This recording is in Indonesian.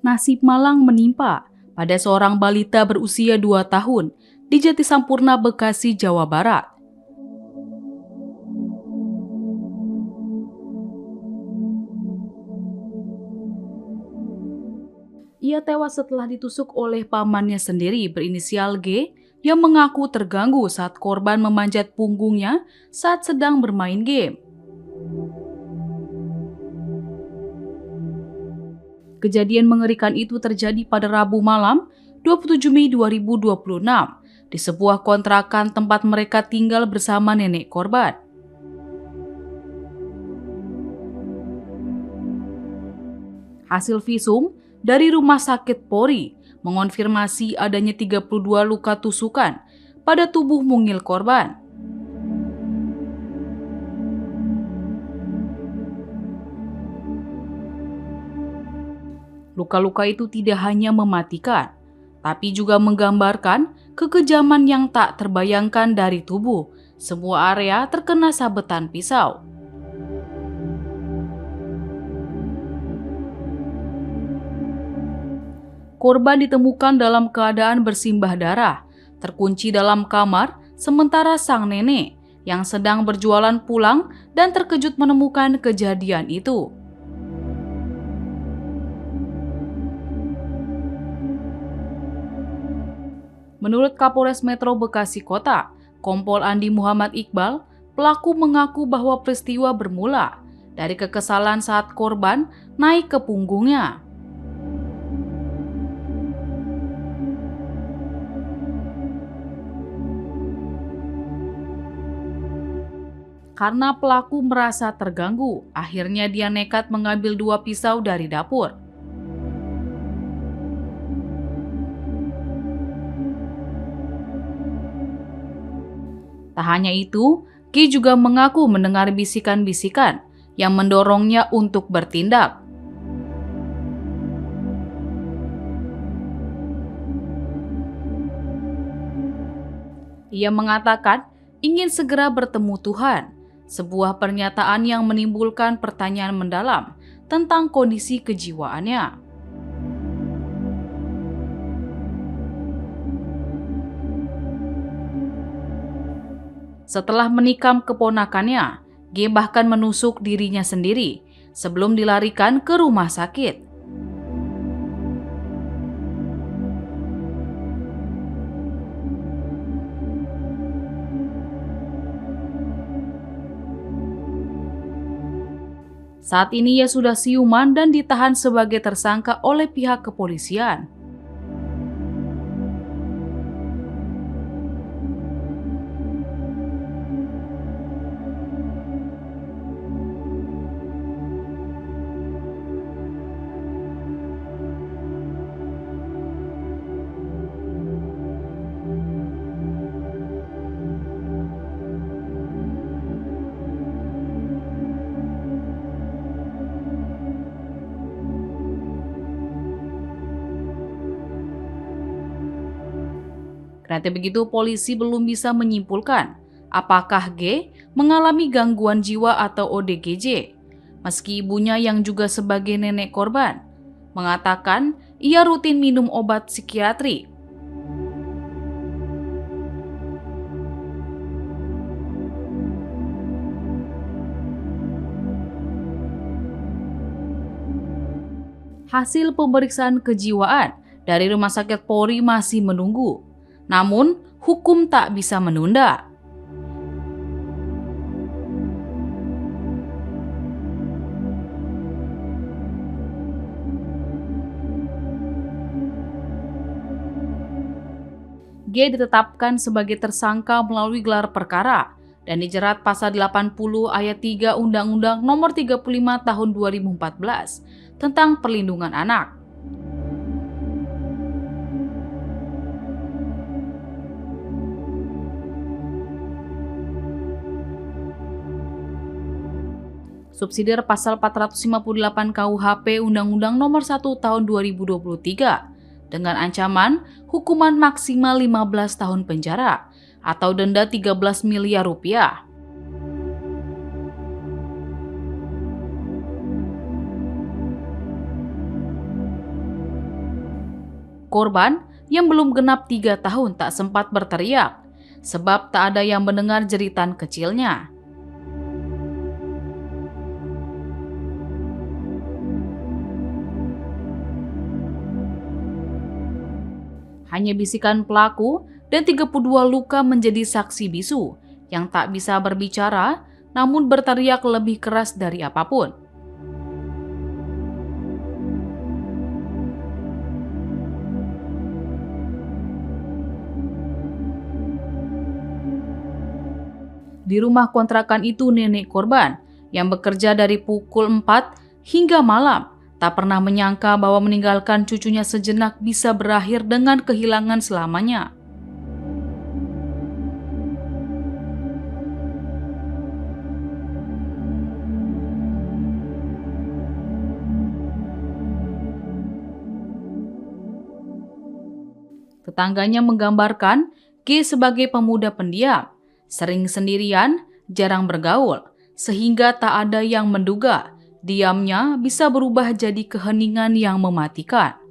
Nasib malang menimpa pada seorang balita berusia 2 tahun di Jatisampurna, Bekasi, Jawa Barat. Ia tewas setelah ditusuk oleh pamannya sendiri berinisial G yang mengaku terganggu saat korban memanjat punggungnya saat sedang bermain game. Kejadian mengerikan itu terjadi pada Rabu malam, 27 Mei 2026, di sebuah kontrakan tempat mereka tinggal bersama nenek korban. Hasil visum dari Rumah Sakit Polri mengonfirmasi adanya 32 luka tusukan pada tubuh mungil korban. Luka-luka itu tidak hanya mematikan, tapi juga menggambarkan kekejaman yang tak terbayangkan dari tubuh. Semua area terkena sabetan pisau. Korban ditemukan dalam keadaan bersimbah darah, terkunci dalam kamar, sementara sang nenek yang sedang berjualan pulang dan terkejut menemukan kejadian itu. Menurut Kapolres Metro Bekasi Kota, Kompol Andi Muhammad Iqbal, pelaku mengaku bahwa peristiwa bermula dari kekesalan saat korban naik ke punggungnya. Karena pelaku merasa terganggu, akhirnya dia nekat mengambil 2 pisau dari dapur. Tak hanya itu, Ki juga mengaku mendengar bisikan-bisikan yang mendorongnya untuk bertindak. Ia mengatakan ingin segera bertemu Tuhan, sebuah pernyataan yang menimbulkan pertanyaan mendalam tentang kondisi kejiwaannya. Setelah menikam keponakannya, G bahkan menusuk dirinya sendiri sebelum dilarikan ke rumah sakit. Saat ini ia sudah siuman dan ditahan sebagai tersangka oleh pihak kepolisian. Kendati begitu, polisi belum bisa menyimpulkan apakah G mengalami gangguan jiwa atau ODGJ. Meski ibunya yang juga sebagai nenek korban mengatakan ia rutin minum obat psikiatri. Hasil pemeriksaan kejiwaan dari Rumah Sakit Polri masih menunggu. Namun, hukum tak bisa menunda. G ditetapkan sebagai tersangka melalui gelar perkara dan dijerat pasal 80 ayat 3 Undang-Undang Nomor 35 Tahun 2014 tentang Perlindungan Anak. subsidiar pasal 458 KUHP Undang-Undang Nomor 1 Tahun 2023 dengan ancaman hukuman maksimal 15 tahun penjara atau denda 13 miliar rupiah. Korban yang belum genap 3 tahun tak sempat berteriak, sebab tak ada yang mendengar jeritan kecilnya. Hanya bisikan pelaku dan 32 luka menjadi saksi bisu yang tak bisa berbicara namun berteriak lebih keras dari apapun. Di rumah kontrakan itu nenek korban yang bekerja dari pukul 4 hingga malam tak pernah menyangka bahwa meninggalkan cucunya sejenak bisa berakhir dengan kehilangan selamanya. Tetangganya menggambarkan G sebagai pemuda pendiam, sering sendirian, jarang bergaul, sehingga tak ada yang menduga diamnya bisa berubah jadi keheningan yang mematikan.